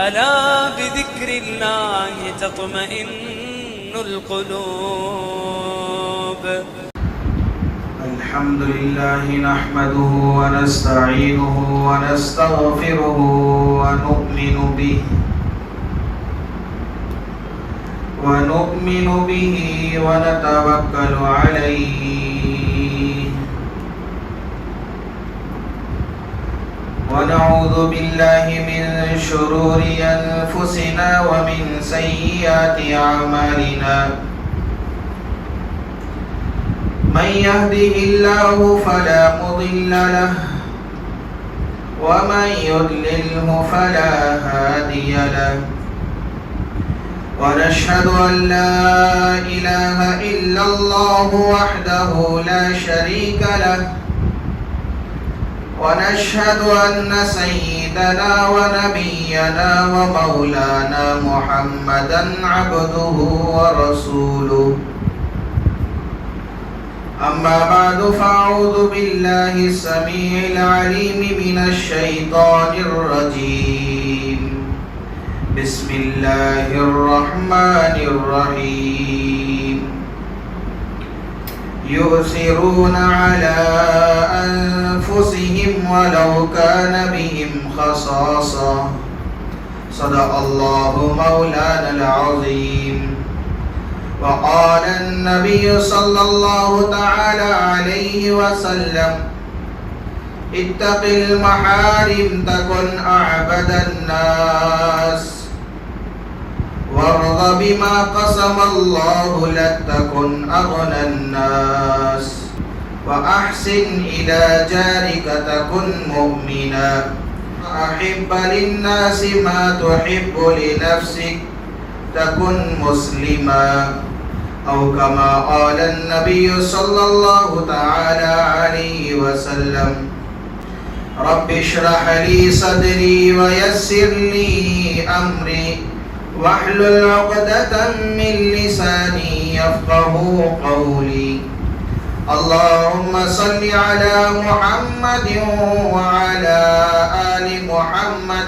ألا بذكر الله تطمئن القلوب. الحمد لله نحمده ونستعينه ونستغفره ونؤمن به ونتوكل عليه ونعوذ بالله من شرور أنفسنا ومن سيئات أعمالنا. من يهده الله فلا مضل له ومن يضلله فلا هادي له. ونشهد أن لا إله إلا الله وحده لا شريك له. ونشهد أن سيدنا ونبينا ومولانا محمدا عبده ورسوله. أما بعد فأعوذ بالله السميع العليم من الشيطان الرجيم. بسم الله الرحمن الرحيم. يؤثرون على أنفسهم ولو كان بهم خصاصة. صدق الله مولانا العظيم. وقال النبي صلى الله تعالى عليه وسلم: اتق المحارم تكن أعبد الناس، وارض بما قسم الله لك تكن أغنى الناس، وأحسن إلى جارك تكن مؤمنا، أحب للناس ما تحب لنفسك تكن مسلما، أو كما قال النبي صلى الله تعالى عليه وسلم: رب اشرح لي صدري ويسر لي أمري واحلل عقدة من لساني يفقه قولي. اللهم صل على محمد وعلى آل محمد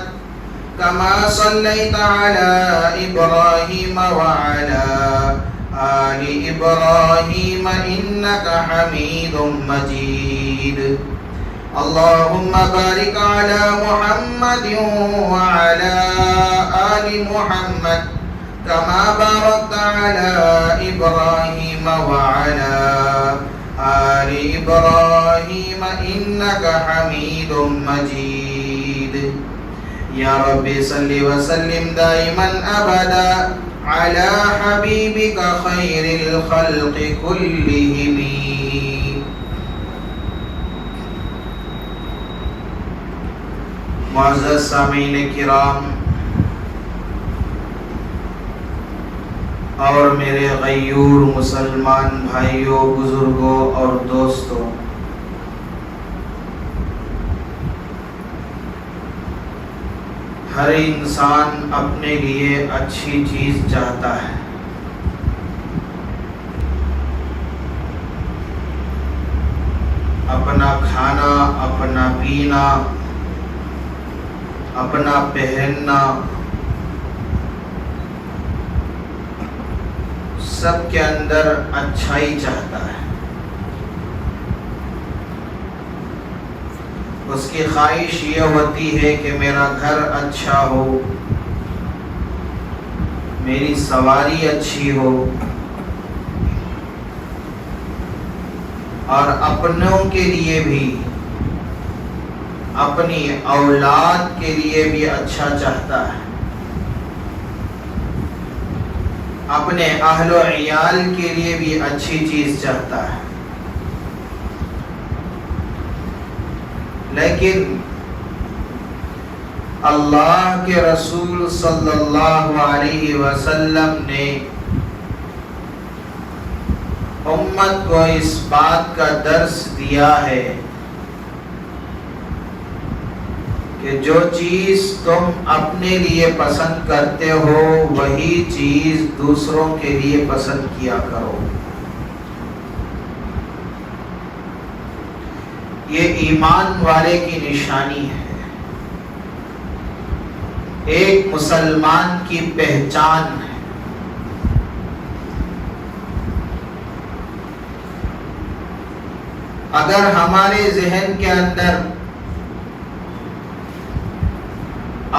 كما صليت على إبراهيم وعلى آل إبراهيم إنك حميد مجيد. اللهم بارك على محمد وعلى آل محمد كما باركت على إبراهيم وعلى آل إبراهيم إنك حميد مجيد. يا رب صل وسلم دائما أبدا على حبيبك خير الخلق كلهم. معزز سامعین کرام اور میرے غیور مسلمان بھائیوں، بزرگوں اور دوستوں، ہر انسان اپنے لیے اچھی چیز چاہتا ہے. اپنا کھانا، اپنا پینا، اپنا پہننا، سب کے اندر اچھائی چاہتا ہے. اس کی خواہش یہ ہوتی ہے کہ میرا گھر اچھا ہو، میری سواری اچھی ہو، اور اپنوں کے لیے بھی، اپنی اولاد کے لیے بھی اچھا چاہتا ہے، اپنے اہل و عیال کے لیے بھی اچھی چیز چاہتا ہے. لیکن اللہ کے رسول صلی اللہ علیہ وسلم نے امت کو اس بات کا درس دیا ہے کہ جو چیز تم اپنے لیے پسند کرتے ہو وہی چیز دوسروں کے لیے پسند کیا کرو. یہ ایمان والے کی نشانی ہے. ایک مسلمان کی پہچان ہے. اگر ہمارے ذہن کے اندر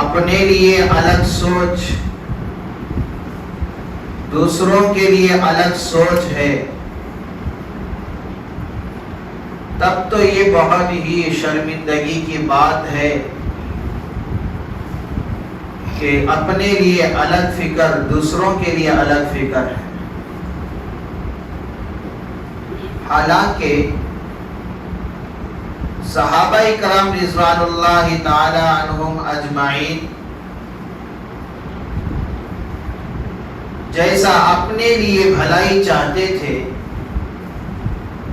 اپنے لیے الگ سوچ، دوسروں کے لیے الگ سوچ ہے، تب تو یہ بہت ہی شرمندگی کی بات ہے کہ اپنے لیے الگ فکر، دوسروں کے لیے الگ فکر ہے. حالانکہ صحابہ کرام رضوان اللہ تعالی عنہم اجمعین جیسا اپنے لیے بھلائی چاہتے تھے،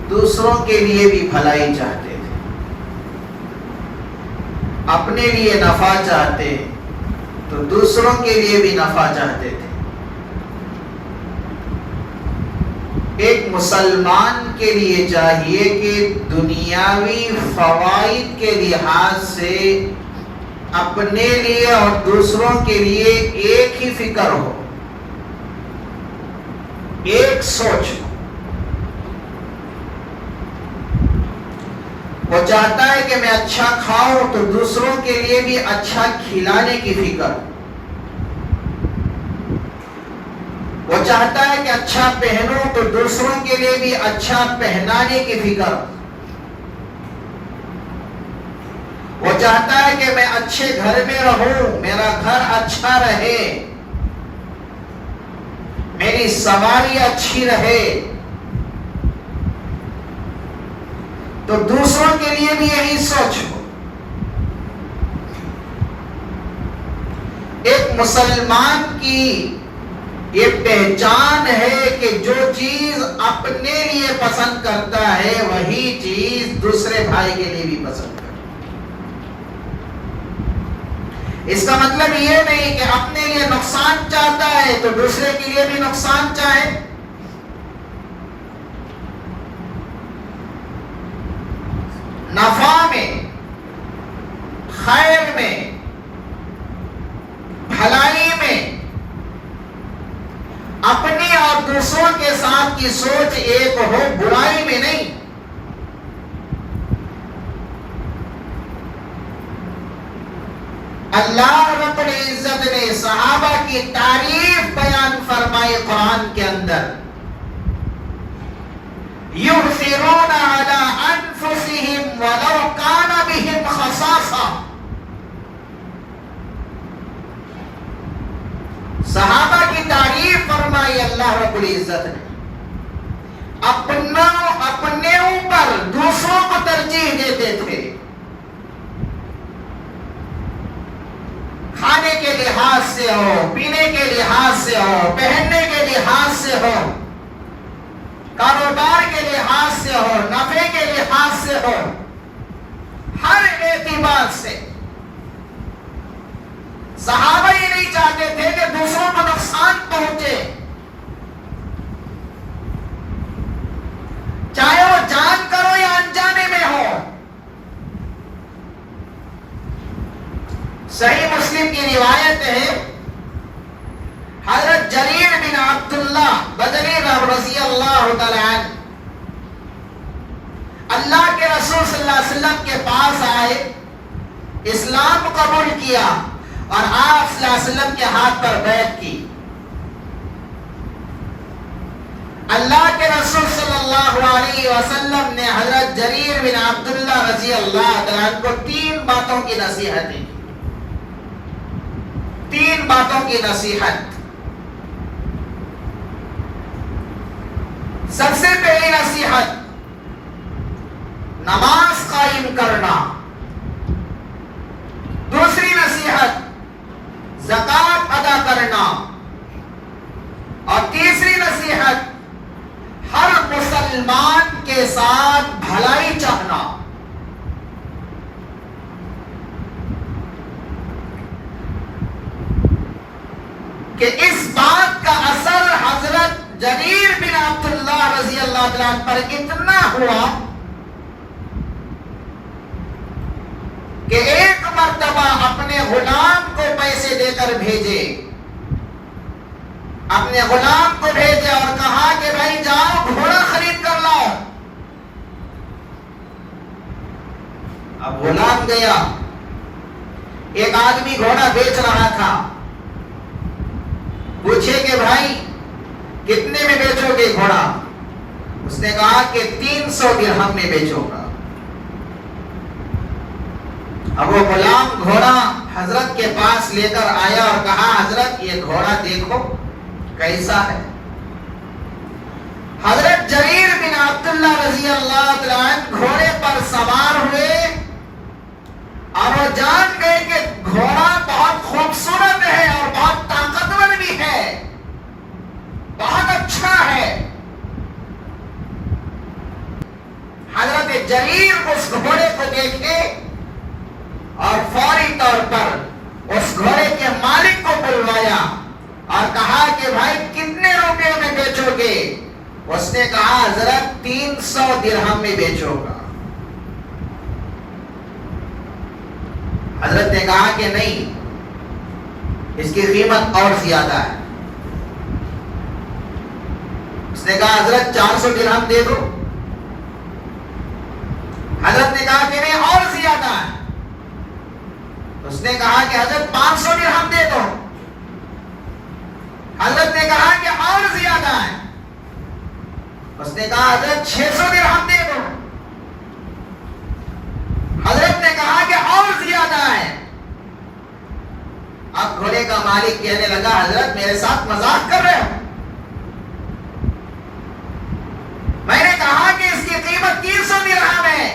دوسروں کے لیے بھی بھلائی چاہتے تھے. اپنے لیے نفع چاہتے تو دوسروں کے لیے بھی نفع چاہتے تھے. ایک مسلمان کے لیے چاہیے کہ دنیاوی فوائد کے لحاظ سے اپنے لیے اور دوسروں کے لیے ایک ہی فکر ہو، ایک سوچ ہو. وہ چاہتا ہے کہ میں اچھا کھاؤں تو دوسروں کے لیے بھی اچھا کھلانے کی فکر. وہ چاہتا ہے کہ اچھا پہنوں تو دوسروں کے لیے بھی اچھا پہنانے کی فکر. وہ چاہتا ہے کہ میں اچھے گھر میں رہوں، میرا گھر اچھا رہے، میری سواری اچھی رہے، تو دوسروں کے لیے بھی یہی سوچ ہو. ایک مسلمان کی یہ پہچان ہے کہ جو چیز اپنے لیے پسند کرتا ہے وہی چیز دوسرے بھائی کے لیے بھی پسند کرتا ہے. اس کا مطلب یہ نہیں کہ اپنے لیے نقصان چاہتا ہے تو دوسرے کے لیے بھی نقصان چاہے. نفع میں، خیر میں، بھلائی میں اپنی اور دوسروں کے ساتھ کی سوچ ایک ہو، برائی میں نہیں. اللہ رب العزت نے صحابہ کی تعریف بیان فرمائی قرآن کے اندر، یؤثرون علی انفسہم ولو کان بہم خصاصہ. صحابہ کی تعریف فرمائی اللہ رب العزت نے، اپنے اوپر دوسروں کو ترجیح دیتے تھے. کھانے کے لحاظ سے ہو، پینے کے لحاظ سے ہو، پہننے کے لحاظ سے ہو، کاروبار کے لحاظ سے ہو، نفع کے لحاظ سے ہو، ہر اعتبار سے صحابہ ہی نہیں چاہتے تھے کہ دوسروں کو نقصان پہنچے، چاہے وہ جان کر ہو یا انجانے میں ہو. صحیح مسلم کی روایت ہے، حضرت جریر بن عبداللہ بدری رضی اللہ تعالی عنہ اللہ کے رسول صلی اللہ علیہ وسلم کے پاس آئے، اسلام قبول کیا اور آپ صلی اللہ علیہ وسلم کے ہاتھ پر بیعت کی. اللہ کے رسول صلی اللہ علیہ وسلم نے حضرت جریر بن عبداللہ رضی اللہ تعالیٰ عنہ کو 3 باتوں کی نصیحت دی. 3 باتوں کی نصیحت. سب سے پہلی نصیحت، نماز قائم کرنا. دوسری نصیحت، زکات ادا کرنا. اور تیسری نصیحت، ہر مسلمان کے ساتھ بھلائی چاہنا. کہ اس بات کا اثر حضرت جریر بن عبداللہ رضی اللہ عنہ پر اتنا ہوا کہ ایک مرتبہ اپنے غلام کو پیسے دے کر بھیجے، اپنے غلام کو بھیجے اور کہا کہ بھائی جاؤ گھوڑا خرید کر لاؤ۔ اب غلام گیا، ایک آدمی گھوڑا بیچ رہا تھا، پوچھے کہ بھائی کتنے میں بیچو گے گھوڑا؟ اس نے کہا کہ 300 درہم میں بیچوں گا۔ اب وہ غلام گھوڑا حضرت کے پاس لے کر آیا اور کہا حضرت یہ گھوڑا دیکھو کیسا ہے۔ حضرت جریر بن عبداللہ رضی اللہ عنہ گھوڑے پر سوار ہوئے اور وہ جان گئے کہ گھوڑا بہت خوبصورت ہے اور بہت طاقتور بھی ہے، بہت اچھا ہے۔ حضرت جریر اس گھوڑے کو دیکھے اور فوری طور پر اس گھوڑے کے مالک کو بلوایا اور کہا کہ بھائی کتنے روپے میں بیچو گے؟ اس نے کہا حضرت 300 درہم میں بیچو گا۔ حضرت نے کہا کہ نہیں، اس کی قیمت اور زیادہ ہے۔ اس نے کہا حضرت 400 درہم دے دو۔ حضرت نے کہا کہ نہیں اور زیادہ ہے۔ اس نے کہا کہ حضرت 500 درہم دے دو۔ حضرت نے کہا کہ اور زیادہ ہے۔ اس نے کہا حضرت 600 درہم دے دو۔ حضرت نے کہا کہ اور زیادہ ہے۔ اب گھوڑے کا مالک کہنے لگا حضرت میرے ساتھ مذاق کر رہے ہو؟ میں نے کہا کہ اس کی قیمت 300 درہم ہے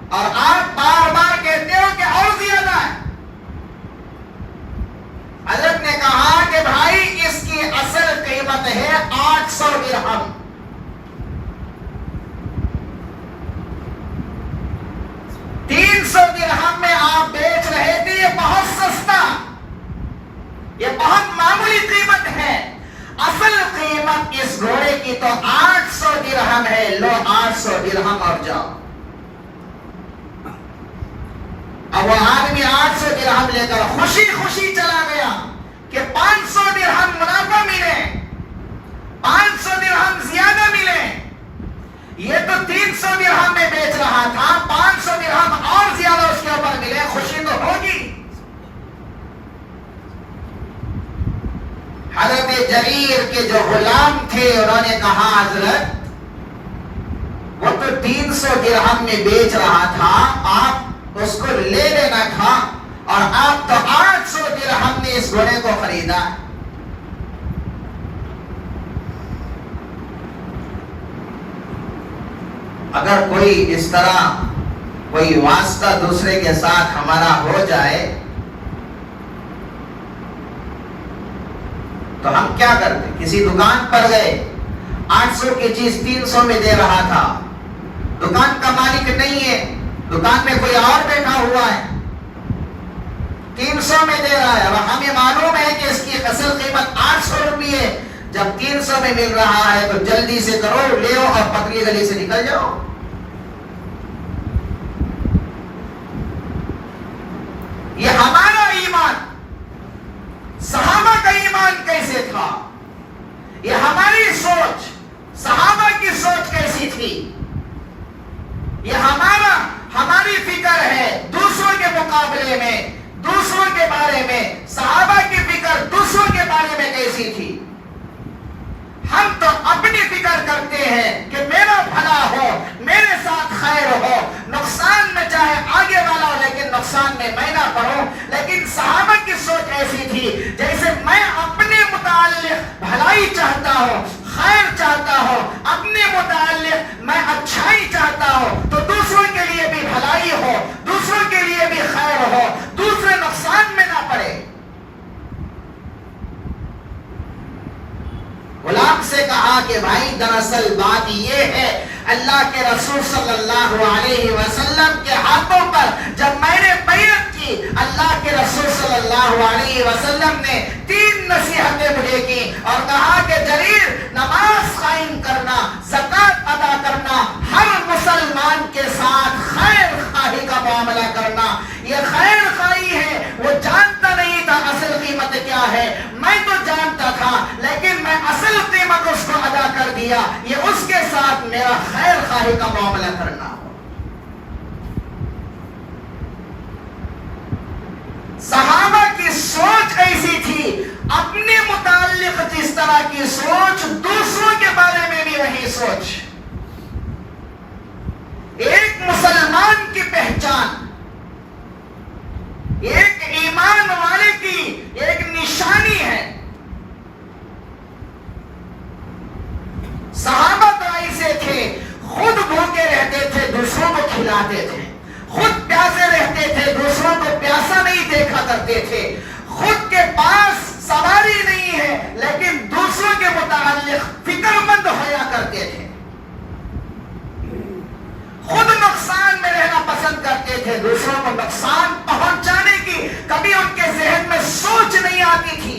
اور آپ بار بار کہتے ہو کہ اور زیادہ ہے۔ حضرت نے کہا کہ بھائی اس کی اصل قیمت ہے 800 درہم۔ درہم میں آپ بیچ رہے تھے، یہ بہت سستا، یہ بہت معمولی قیمت ہے۔ اصل قیمت اس گھوڑے کی تو 800 درہم ہے، لو 800 درہم اور جاؤ۔ اب وہ آدمی 800 درہم لے کر خوشی خوشی چلا گیا کہ 500 درہم منافع ملے، 500 درہم زیادہ ملے۔ یہ تو 300 درہم میں بیچ رہا تھا، 500 درہم اور زیادہ اس کے اوپر ملے، خوشی تو ہوگی۔ حضرت جریر کے جو غلام تھے انہوں نے کہا حضرت وہ تو 300 درہم میں بیچ رہا تھا، آپ اس کو لے لینا تھا، اور آپ تو 800 درہم نے اس گھوڑے کو خریدا۔ اگر کوئی اس طرح کوئی واسطہ دوسرے کے ساتھ ہمارا ہو جائے تو ہم کیا کرتے؟ کسی دکان پر گئے، 800 کی چیز 300 میں دے رہا تھا، دکان کا مالک نہیں ہے، دکان میں کوئی اور بیٹھا ہوا ہے، 300 میں دے رہا ہے، اور ہمیں معلوم ہے کہ اس کی اصل قیمت 800 روپے ہے۔ جب 300 میں مل رہا ہے تو جلدی سے کرو، لے آؤ اور پتلی گلی سے نکل جاؤ۔ یہ ہمارا ایمان، صحابہ کا ایمان کیسے تھا؟ یہ ہماری سوچ، صحابہ کی سوچ کیسی تھی؟ یہ ہماری فکر ہے دوسروں کے مقابلے میں، دوسروں کے بارے میں، صحابہ کی فکر دوسروں کے بارے میں کیسی تھی؟ ہم تو اپنی فکر کرتے ہیں کہ میرا بھلا ہو، میرے ساتھ خیر ہو، نقصان میں چاہے آگے والا ہو لیکن نقصان میں میں نہ پڑوں۔ لیکن صحابہ کی سوچ ایسی تھی جیسے میں اپنے متعلق بھلائی چاہتا ہوں، خیر چاہتا ہوں، اپنے متعلق میں اچھائی چاہتا ہوں تو دوسروں کے لیے بھی بھلائی ہو، دوسروں کے لیے بھی خیر ہو، دوسرے نقصان میں نہ پڑے۔ غلام سے کہا کہ بھائی دراصل بات یہ ہے، اللہ کے رسول صلی اللہ علیہ وسلم کے ہاتھوں پر جب میں نے بیعت کی، اللہ کے رسول صلی اللہ علیہ وسلم نے 3 نصیحتیں مجھے کی اور کہا کہ جریر، نماز قائم کرنا، زکات ادا کرنا، ہر مسلمان کے ساتھ خیر خواہی کا معاملہ کرنا۔ یہ خیر خواہی ہے کیا ہے، میں تو جانتا تھا لیکن میں اصل قیمت اس کو ادا کر دیا، یہ اس کے ساتھ میرا خیر خواہی کا معاملہ کرنا ہو۔ صحابہ کی سوچ ایسی تھی، اپنے متعلق جس طرح کی سوچ، دوسروں کے بارے میں بھی وہی سوچ۔ ایک مسلمان کی پہچان، ایک ایمان والے کی ایک نشانی ہے۔ صحابہ تو ایسے تھے، خود بھوکے رہتے تھے، دوسروں کو کھلاتے تھے، خود پیاسے رہتے تھے، دوسروں کو پیاسا نہیں دیکھا کرتے تھے، خود کے پاس سواری نہیں ہے لیکن دوسروں کے متعلق فکر مند ہویا کرتے تھے، خود نقصان میں رہنا پسند کرتے تھے، دوسروں کو نقصان پہنچانے کی کبھی ان کے ذہن میں سوچ نہیں آتی تھی۔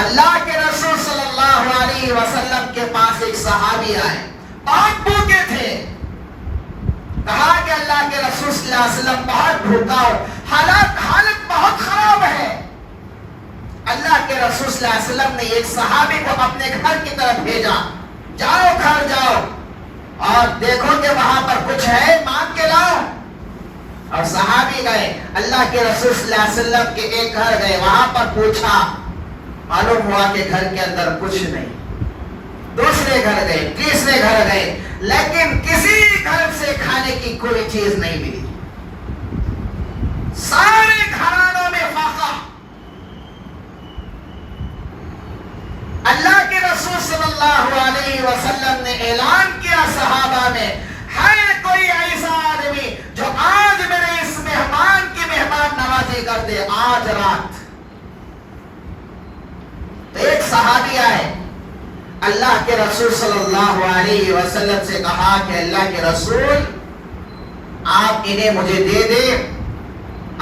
اللہ کے رسول صلی اللہ علیہ وسلم کے پاس ایک صحابی آئے، بہت بھوکے تھے، کہا کہ اللہ کے رسول صلی اللہ علیہ وسلم بہت بھوکا ہو، حالت بہت خراب ہے۔ اللہ کے رسول صلی اللہ علیہ وسلم نے ایک صحابی کو اپنے گھر کی طرف بھیجا، جاؤ گھر جاؤ اور دیکھو کہ وہاں پر کچھ ہے، مانگ کے لاؤ۔ اور صحابی گئے، اللہ کے رسول صلی اللہ علیہ وسلم کے ایک گھر گئے، وہاں پر پوچھا، معلوم ہوا کہ گھر کے اندر کچھ نہیں۔ دوسرے گھر گئے، تیسرے گھر گئے، لیکن کسی گھر سے کھانے کی کوئی چیز نہیں ملی۔ سارے گھرانوں میں فاقہ۔ اللہ کے رسول صلی اللہ علیہ وسلم نے اعلان کیا صحابہ میں، ہے کوئی ایسا آدمی جو آج میرے اس مہمان کی مہمان نوازی کر دے آج رات؟ تو ایک صحابی آئے، اللہ کے رسول صلی اللہ علیہ وسلم سے کہا کہ اللہ کے رسول آپ انہیں مجھے دے دیں،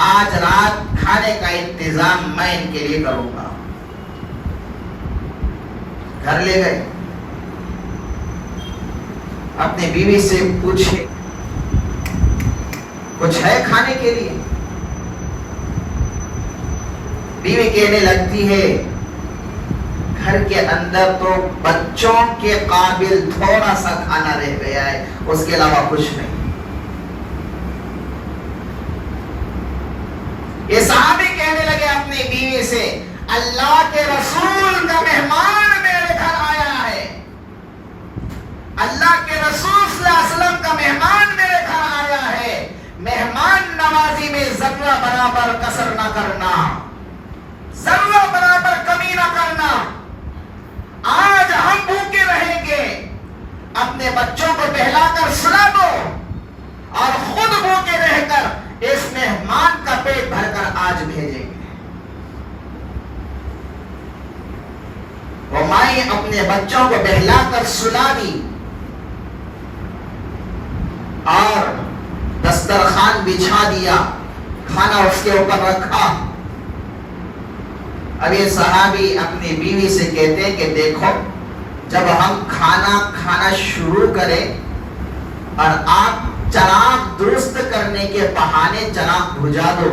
آج رات کھانے کا انتظام میں ان کے لیے کروں گا۔ گھر لے گئے، اپنی بیوی سے پوچھے کچھ ہے کھانے کے لیے؟ بیوی کہنے لگتی ہے گھر کے اندر تو بچوں کے قابل تھوڑا سا کھانا رہ گیا ہے، اس کے علاوہ کچھ نہیں۔ یہ صحابی کہنے لگے اپنی بیوی سے، اللہ کے رسول کا مہمان میرے گھر آیا ہے، اللہ کے رسول صلی اللہ علیہ وسلم کا مہمان میرے گھر آیا ہے، مہمان نوازی میں ذرہ برابر کسر نہ کرنا، ذرہ برابر کمی نہ کرنا۔ آج ہم بھوکے رہیں گے، اپنے بچوں کو بہلا کر سلا دو اور خود بھوکے رہ کر اس مہمان کا پیٹ بھر کر آج بھیجیں گے۔ وہ مائیں اپنے بچوں کو بہلا کر سلا دی اور دسترخوان بچھا دیا، کھانا اس کے اوپر رکھا۔ اب یہ صحابی اپنی بیوی سے کہتے ہیں کہ دیکھو، جب ہم کھانا کھانا شروع کریں اور آپ چراغ درست کرنے کے بہانے چراغ بجھا دو،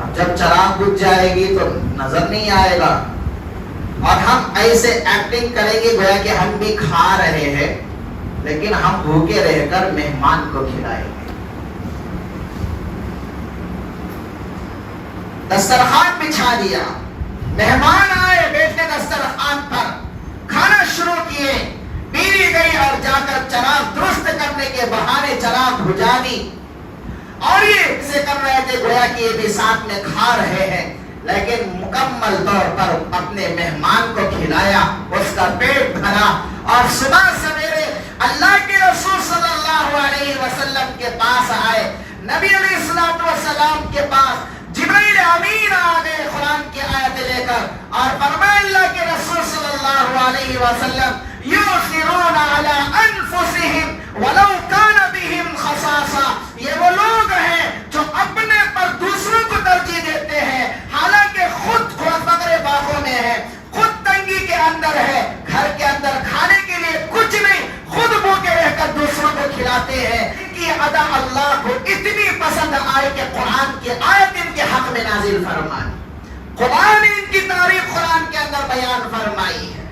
اب جب چراغ بجھ جائے گی تو نظر نہیں آئے گا اور ہم ایسے ایکٹنگ کریں گے گویا کہ ہم بھی کھا رہے ہیں لیکن ہم بھوکے رہ کر مہمان کو کھلائیں گے۔ دسترخوان بچھا دیا، مہمان آئے، بیٹھے دسترخوان پر، کھانا شروع کیے، بیوی گئی اور جا کر چراغ درست کرنے کے بہانے چراغ بجھا دی اور یہ سے کر رہے تھے گویا کہ یہ بھی ساتھ میں کھا رہے ہیں، لیکن مکمل طور پر اپنے مہمان کو کھلایا، اس کا پیٹ بھرا۔ اور صبح سویرے اللہ کے رسول صلی اللہ علیہ وسلم کے پاس آئے، نبی علیہ السلام کے پاس جبرائیل امین آ گئے قرآن کی آیت لے کر اور فرمایا اللہ کے رسول صلی اللہ علیہ وسلم یؤثرون علی انفسہم ولو کان بہم خصاصہ، یہ وہ لوگ ہیں جو اپنے پر دوسروں کو ترجیح دیتے ہیں، حالانکہ خود فقر باغوں میں ہے، خود تنگی کے اندر ہے، گھر کے اندر کھانے کے لیے کچھ نہیں، خود بھوک ادا اللہ کو اتنی پسند آئی کہ قرآن کی آیت ان کے حق میں نازل فرمائی. قرآن نے ان کی تعریف قرآن کے اندر بیان فرمائی ہے.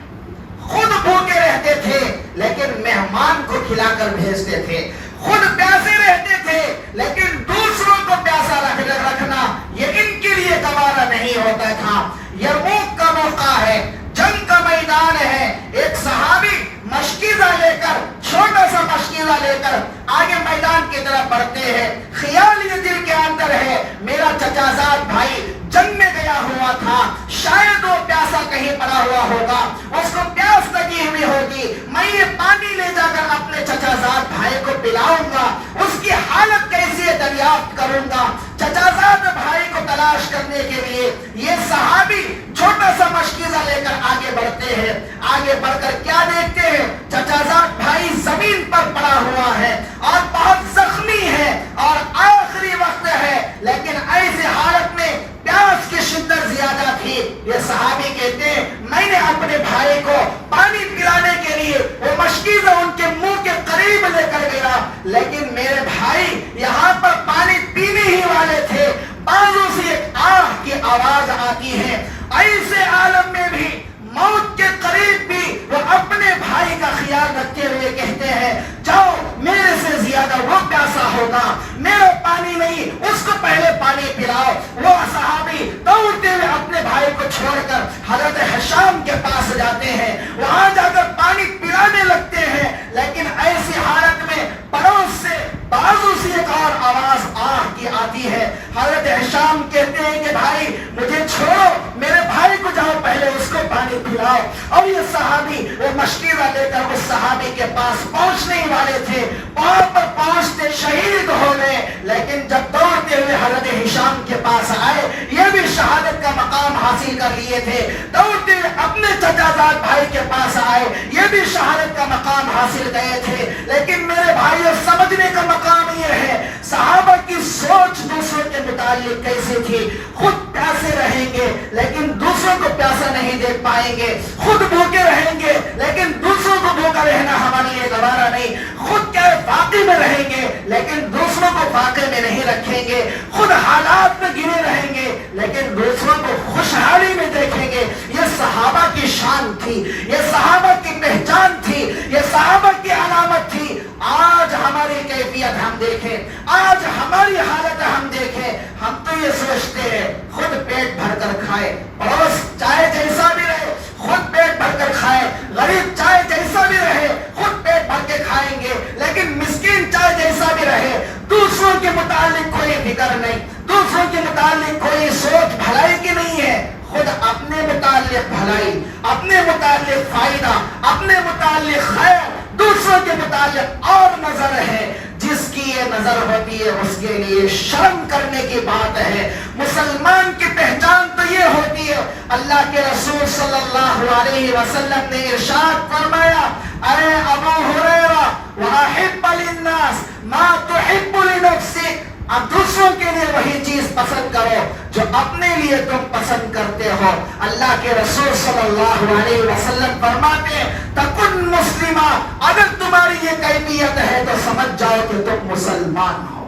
خود بھوکے رہتے تھے لیکن مہمان کو کھلا کر بھیجتے تھے. خود پیاسے رہتے تھے لیکن دوسروں کو پیاسا رکھنا یہ ان کے لیے گوارا نہیں ہوتا تھا. یرموک کا موقع ہے، جنگ کا میدان ہے. ایک صحابی مشکیزہ لے کر، چھوٹا سا مشکیزہ لے کر آگے میدان کی طرف بڑھتے ہیں. خیال یہ دل کے اندر ہے میرا چچا زاد بھائی جنگ میں گیا ہوا تھا، شاید وہ پیاسا کہیں پڑا ہوا ہوگا، اس کو پیاس لگی ہوئی ہوگی. میں یہ پانی لے جا کر اپنے چچا زاد بھائی کو پلاؤں گا، اس کی حالت کیسی ہے دریافت کروں گا. چچا زاد بھائی کو تلاش کرنے کے لیے یہ صحابی چھوٹا سا مشکیزہ لے کر آگے بڑھتے ہیں. آگے بڑھ کر کیا دیکھتے ہیں؟ چچا زاد بھائی زمین پر پڑا ہوا ہے اور بہت زخمی ہے اور آخری وقت ہے، لیکن ایسی حالت میں پیاس کی شدت زیادہ تھی. یہ صحابی کہتے ہیں میں نے اپنے بھائی کو پانی پلانے کے لیے وہ مشکیزہ ان کے منہ کے قریب لے کر گیا، لیکن میرے بھائی یہاں پر پانی پینے ہی والے تھے. بازو سے ایک آہ کی آواز آتی ہے. ایسے عالم میں بھی، موت کے قریب بھی وہ اپنے بھائی کا خیال رکھتے ہوئے کہتے ہیں جاؤ میرے سے زیادہ وہ پیاسا ہوگا، میرا پانی نہیں، اس کو پہلے پانی پلاؤ. وہ صحابی دوڑتے ہوئے اپنے بھائی کو چھوڑ کر حضرت ہشام کے پاس جاتے ہیں، وہاں جا کر پانی پلانے لگتے ہیں. لیکن ایسی حالت میں پڑوس سے بازو سے ایک اور آواز آہ کی آتی ہے. حضرت ہشام کہتے ہیں کہ بھائی مجھے چھوڑو، میرے بھائی کو جاؤ پہلے اس کو پانی پلاؤ. اور یہ صحابی وہ مشکیزہ لے کر اس صحابی کے پاس پہنچنے ہی والے تھے. وہاں پر پہنچتے شہید ہو گئے، لیکن جب دوڑتے ہوئے حضرت ہشام کے پاس آئے، یہ بھی شہادت کا مقام حاصل کر لیے تھے. دوڑتے ہوئے اپنے چچا زاد بھائی کے پاس آئے، یہ بھی شہادت کا مقام حاصل گئے تھے. لیکن میرے بھائیوں سمجھنے کا مقام یہ ہے صحابہ کی سوچ دوسروں کے متعلق کیسے تھی. خود پیاسے رہیں گے لیکن دوسروں کو پیاسا نہیں دیکھ پائیں گے. خود بھوکے رہیں گے لیکن دوسروں کو بھوکا رہنا ہمارے لیے گوارا نہیں. خود کیا واقعے میں رہیں گے لیکن دوسروں کو واقعے میں نہیں رکھیں گے. خود حالات میں گرے رہیں گے لیکن دوسروں کو خوشحالی میں دیکھیں گے. یہ صحابہ کی شان تھی، یہ صحابہ کی پہچان تھی، یہ صحابہ کی علامت تھی. آج ہماری کیفیت ہم دیکھیں، آج ہماری حالت ہم دیکھیں. ہم تو یہ سوچتے ہیں خود پیٹ بھر کر کھائے، پڑوس چاہے جیسا بھی رہے خود پیٹ بھر کر کھائے، غریب چاہے جیسا بھی رہے خود پیٹ بھر کے کھائیں گے، لیکن مسکین چاہے جیسا بھی رہے دوسروں کے متعلق کوئی فکر نہیں، دوسروں کے متعلق کوئی سوچ بھلائی کی نہیں ہے. خود اپنے متعلق بھلائی، اپنے متعلق فائدہ، اپنے متعلق خیر، دوسروں کے متعلق اور نظر ہے. جس کی یہ نظر ہوتی ہے اس کے لیے شرم کرنے کی بات ہے. مسلمان کی پہچان تو یہ ہوتی ہے. اللہ کے رسول صلی اللہ علیہ وسلم نے ارشاد فرمایا اے ابو ہریرہ وَأَحِبَّ لِلنَّاسِ مَا تُحِبُّ لِنَفْسِكَ، اب دوسروں کے لیے وہی چیز پسند کرو جو اپنے لیے تم پسند کرتے ہو. اللہ کے رسول صلی اللہ علیہ وسلم فرماتے ہیں تکن مسلمہ، اگر تمہاری یہ کیفیت ہے تو سمجھ جاؤ کہ تم مسلمان ہو.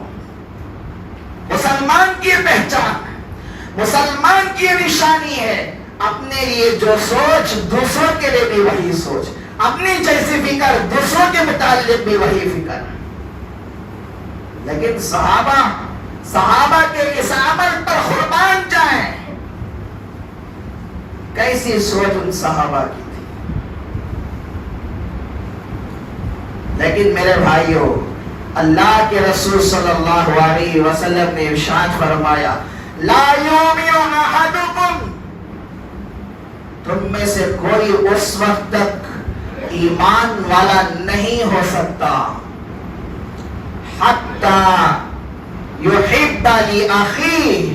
مسلمان کی پہچان، مسلمان کی نشانی ہے اپنے لیے جو سوچ دوسروں کے لیے بھی وہی سوچ، اپنی جیسی فکر دوسروں کے متعلق بھی وہی فکر. لیکن صحابہ کے اس عمل پر قربان جائیں. کیسی سوچ ان صحابہ کی تھی. لیکن میرے بھائیوں اللہ کے رسول صلی اللہ علیہ وسلم نے ارشاد فرمایا لا یؤمن احدکم، تم میں سے کوئی اس وقت تک ایمان والا نہیں ہو سکتا حتی یحب لأخیہ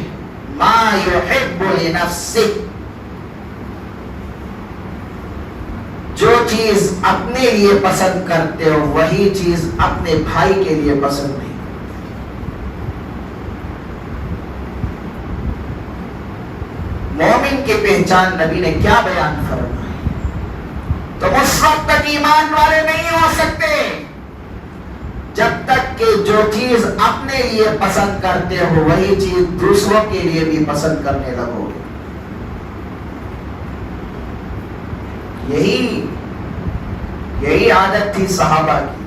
ما یحب لنفسہ، جو چیز اپنے لیے پسند کرتے ہو وہی چیز اپنے بھائی کے لیے پسند نہیں. مومن کی پہچان نبی نے کیا بیان فرمائی؟ تم اس وقت تک ایمان والے نہیں ہو سکتے جب تک کہ جو چیز اپنے لیے پسند کرتے ہو وہی چیز دوسروں کے لیے بھی پسند کرنے لگو گے. یہی عادت تھی صحابہ کی،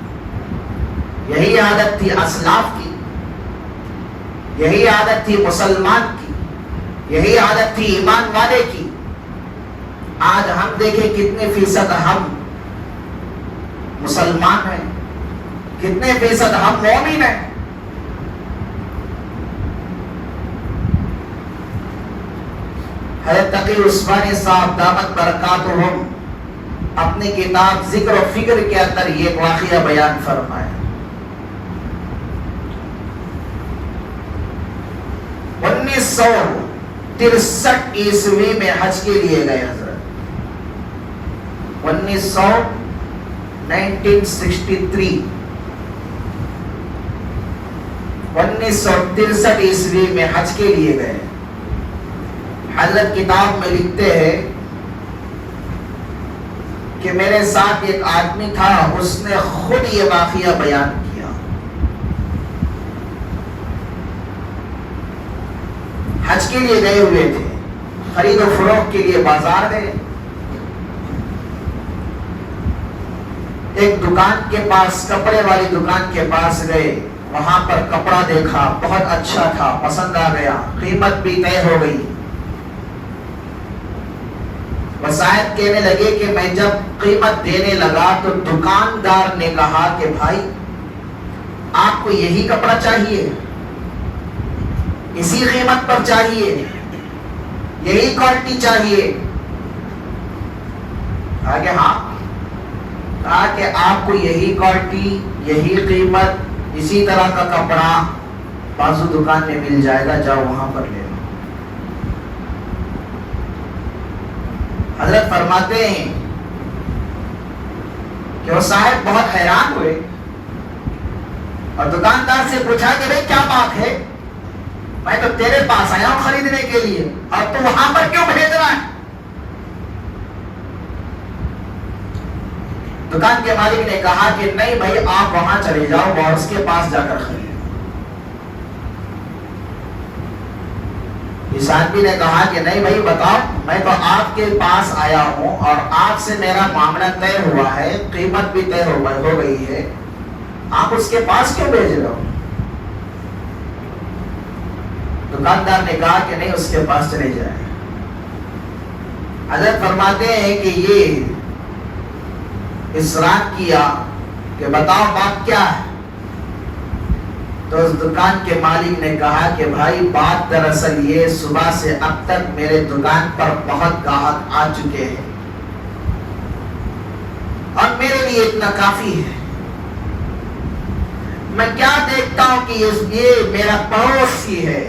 یہی عادت تھی اسلاف کی، یہی عادت تھی مسلمان کی، یہی عادت تھی ایمان والے کی. آج ہم دیکھیں کتنے فیصد ہم مسلمان ہیں، کتنے فیصد ہم مومن ہیں. حضرت تقی عثمانی صاحب دامت برکاتہم اپنی کتاب ذکر و فکر کے اندر یہ ایک واقعہ بیان فرمایا. 1963 عیسوی میں حج کے لیے گئے حضرت. 1963 عیسوی میں حج کے لیے گئے. حضرت کتاب میں لکھتے ہیں کہ میرے ساتھ ایک آدمی تھا، اس نے خود یہ واقعہ بیان کیا. حج کے لیے گئے ہوئے تھے، خرید و فروخت کے لیے بازار گئے. ایک دکان کے پاس، کپڑے والی دکان کے پاس گئے. وہاں پر کپڑا دیکھا، بہت اچھا تھا، پسند آ گیا، قیمت بھی طے ہو گئی. وسائد کہنے لگے کہ میں جب قیمت دینے لگا تو دکاندار نے کہا کہ بھائی آپ کو یہی کپڑا چاہیے، اسی قیمت پر چاہیے، یہی کوالٹی چاہیے؟ کہا کہ ہاں. کہا کہ آپ کو یہی کوالٹی، یہی قیمت، اسی طرح کا کپڑا بازو دکان میں مل جائے گا، جاؤ وہاں پر لے لو. حضرت فرماتے ہیں کہ وہ صاحب بہت حیران ہوئے اور دکاندار سے پوچھا کہ بھئی کیا بات ہے، میں تو تیرے پاس آیا ہوں خریدنے کے لیے اور تو وہاں پر کیوں بھیج رہا ہے؟ دکان کے مالک نے کہا کہ نہیں بھائی آپ وہاں چلے جاؤ اور اس کے پاس جا کر خریدو. اس آدمی نے کہا کہ نہیں بھائی بتاؤ، میں تو آپ کے پاس آیا ہوں اور آپ سے میرا معاملہ طے ہوا ہے، قیمت بھی طے ہو گئی ہے، آپ اس کے پاس کیوں بھیج رہے ہو؟ دکاندار نے کہا کہ نہیں اس کے پاس چلے جائیں. حضرت فرماتے ہیں کہ یہ اصرار کیا کہ بتاؤ بات کیا ہے. تو اس دکان کے مالک نے کہا کہ بھائی بات دراصل یہ، صبح سے اب تک میرے دکان پر بہت گاہک آ چکے ہیں اور میرے لیے اتنا کافی ہے. میں کیا دیکھتا ہوں کہ یہ میرا پڑوسی ہے،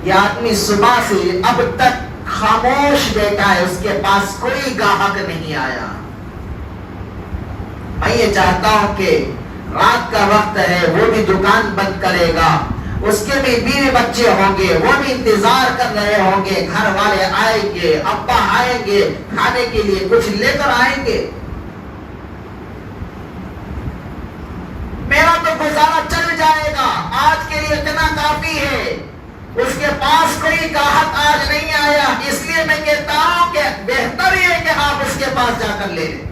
یہ آدمی صبح سے اب تک خاموش بیٹھا ہے، اس کے پاس کوئی گاہک نہیں آیا. میں یہ چاہتا ہوں کہ رات کا وقت ہے، وہ بھی دکان بند کرے گا، اس کے بھی بیوی بچے ہوں گے، وہ بھی انتظار کر رہے ہوں گے، گھر والے آئیں گے، ابا آئیں گے، کھانے کے لیے کچھ لے کر آئیں گے. میرا تو گزارا چل جائے گا، آج کے لیے اتنا کافی ہے. اس کے پاس کوئی گاہک آج نہیں آیا، اس لیے میں کہتا ہوں کہ بہتر یہ ہے کہ آپ اس کے پاس جا کر لے لیں.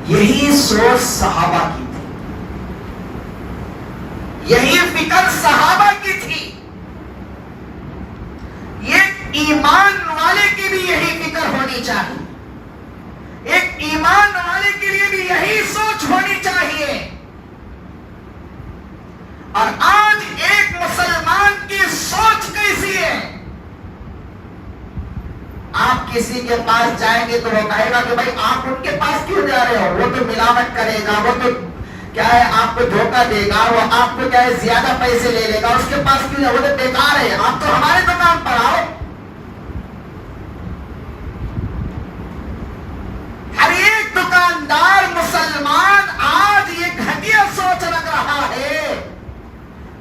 یہی سوچ صحابہ کی تھی، یہی فکر صحابہ کی تھی. ایک ایمان والے کی بھی یہی فکر ہونی چاہیے، ایک ایمان والے کے لیے بھی یہی سوچ ہونی چاہیے. اور آج ایک مسلمان کی سوچ کیسی ہے؟ آپ کسی کے پاس جائیں گے تو وہ کہے گا کہ بھائی آپ ان کے پاس کیوں جا رہے ہو، وہ تو ملاوٹ کرے گا، وہ تو کیا ہے آپ کو دھوکہ دے گا، وہ آپ کو کیا ہے زیادہ پیسے لے لے گا، اس کے پاس کیوں جائے، وہ تو بیکار ہے، آپ تو ہمارے دکان پر آؤ. ہر ایک دکاندار مسلمان آج یہ گھٹیا سوچ رکھ رہا ہے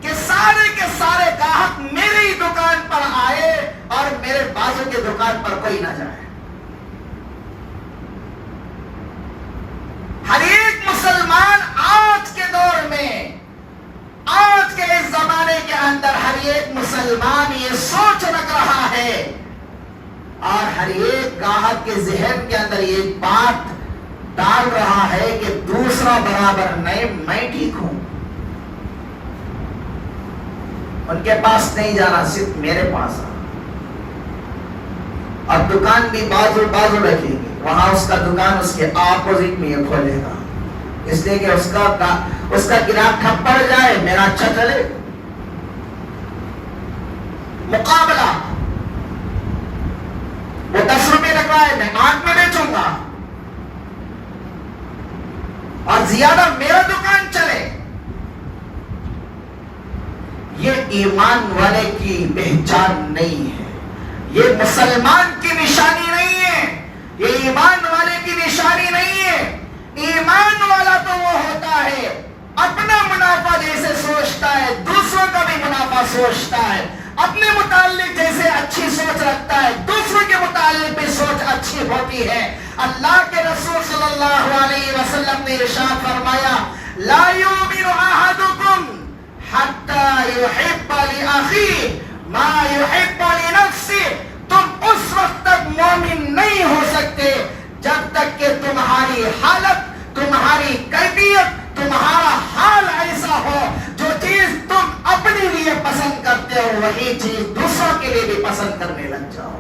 کہ سارے کے سارے گاہک میری دکان پر آئے اور میرے بازو کے دکان پر کوئی نہ جائے. مسلمان یہ سوچ رکھ رہا ہے اور ہر ایک گاہک کے ذہن کے اندر یہ بات ڈال رہا ہے کہ دوسرا برابر نہیں، میں ٹھیک ہوں، ان کے پاس نہیں جانا، صرف میرے پاس آنا، اور دکان بھی بازو بازو رکھیں گے، وہاں اس کا دکان اس کے اپوزٹ میں یہ کھولے گا، اس لیے کہ اس کا گراہک ٹھپ پڑ جائے، میرا اچھا چلے۔ مقابلہ، وہ 10 روپے لگ رہا ہے، میں 8 میں بیچوں گا اور زیادہ میرا دکان چلے۔ یہ ایمان والے کی پہچان نہیں ہے، یہ مسلمان کی نشانی نہیں ہے، یہ ایمان والے کی نشانی نہیں ہے۔ ایمان والا تو وہ ہوتا ہے اپنا منافع جیسے سوچتا ہے، دوسروں کا بھی منافع سوچتا ہے، اپنے متعلق جیسے اچھی سوچ رکھتا ہے، دوسروں کے متعلق بھی سوچ اچھی ہوتی ہے۔ اللہ کے رسول صلی اللہ علیہ وسلم نے ارشاد فرمایا، لا یؤمن احدکم حتی یحب لأخیہ ما یحب لنفسہ، تم اس وقت تک مومن نہیں ہو سکتے جب تک کہ تمہاری حالت، تمہاری کیفیت، تمہارا حال ایسا ہو جو چیز تم اپنے لیے پسند کرتے ہو وہی چیز دوسروں کے لیے بھی پسند کرنے لگ جاؤ۔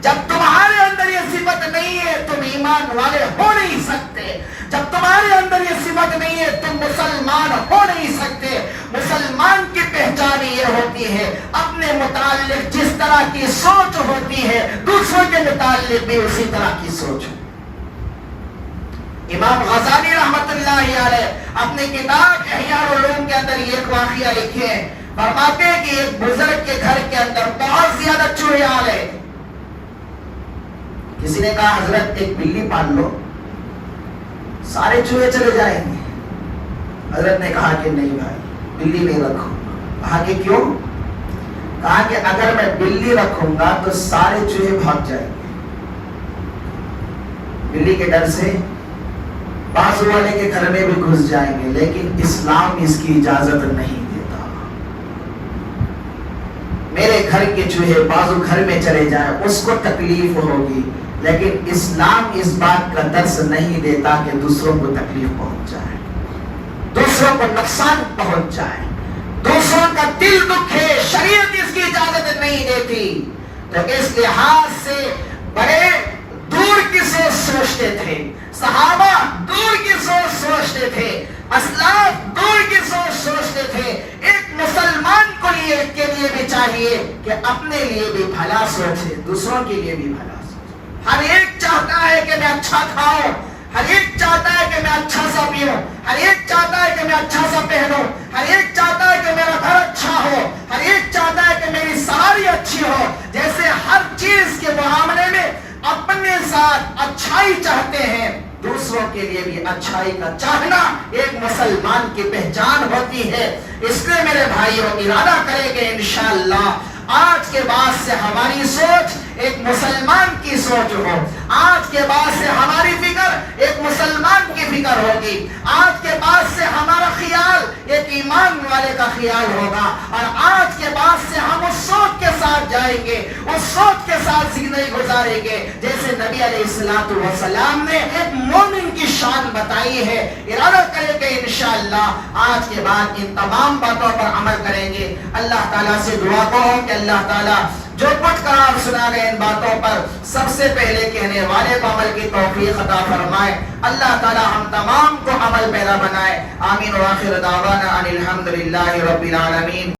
جب تمہارے اندر یہ صفت نہیں ہے تم ایمان والے ہو نہیں سکتے، جب تمہارے اندر یہ صفت نہیں ہے تم مسلمان ہو نہیں سکتے۔ مسلمان کی پہچان یہ ہوتی ہے اپنے متعلق جس طرح کی سوچ ہوتی ہے دوسروں کے متعلق بھی اسی طرح کی سوچ ہو۔ امام غزالی رحمت اللہ علیہ اپنی کتاب احیاء العلوم کے اندر یہ ایک واقعہ لکھے ہیں، فرماتے ہیں کہ ایک بزرگ کے گھر کے اندر بہت زیادہ چوہے آ گئے۔ کسی نے کہا حضرت ایک بلی پال لو، سارے چوہے چلے جائیں گے۔ حضرت نے کہا کہ نہیں بھائی، بلی نہیں رکھو۔ کہا کہ کیوں؟ کہا کہ اگر میں بلی رکھوں گا تو سارے چوہے بھاگ جائیں گے، بلی کے ڈر سے بازو والے کے گھر میں بھی گھس جائیں گے، لیکن اسلام اس کی اجازت نہیں دیتا۔ میرے گھر کے چوہے بازو گھر میں چلے جائیں اس کو تکلیف ہوگی، لیکن اسلام اس بات کا درس نہیں دیتا کہ دوسروں کو تکلیف پہنچ جائے، دوسروں کو نقصان پہنچ جائے، دوسروں کا دل دکھے، شریعت اس کی اجازت نہیں دیتی۔ تو اس لحاظ سے بڑے دور کی سوچ سوچتے تھے، صحابہ دور کی سوچ سوچتے تھے، اسلاف دور کی سوچ سوچتے تھے۔ ایک مسلمان کو کے لیے بھی چاہیے کہ اپنے لیے بھی بھلا سوچے، دوسروں کے لیے بھی بھلا سوچے۔ ہر ایک چاہتا ہے کہ میں اچھا کھاؤں، ہر ایک چاہتا ہے کہ میں اچھا سا پیوں، ہر ایک چاہتا ہے کہ میں اچھا سا پہنوں، ہر ایک چاہتا ہے کہ میرا گھر اچھا ہو، ہر ایک چاہتا ہے کہ میری سواری اچھی ہو۔ جیسے ہر چیز کے معاملے میں اپنے ساتھ اچھائی چاہتے ہیں، دوسروں کے لیے بھی اچھائی کا چاہنا ایک مسلمان کی پہچان ہوتی ہے۔ اس لیے میرے بھائیوں ارادہ کریں کہ انشاءاللہ آج کے بعد سے ہماری سوچ ایک مسلمان کی سوچ ہو، آج کے بعد سے ہماری فکر ایک مسلمان کی فکر ہوگی، آج کے بعد سے ہمارا خیال ایک ایمان والے کا خیال ہوگا، اور آج کے بعد سے ہم اس سوچ کے ساتھ جائیں گے، اس سوچ کے ساتھ زندگی گزاریں گے جیسے نبی علیہ الصلوۃ والسلام نے ایک مومن کی شان بتائی ہے۔ ارادہ کریں کہ انشاءاللہ آج کے بعد ان تمام باتوں پر عمل کریں گے۔ اللہ تعالیٰ سے دعا کرو کہ اللہ تعالیٰ جو کچھ قرار سنا گئے ان باتوں پر سب سے پہلے کہنے والے کو عمل کی توفیق عطا فرمائے۔ اللہ تعالی ہم تمام کو عمل پیرا بنائے۔ آمین و آخر دعوانا ان الحمدللہ رب العالمین۔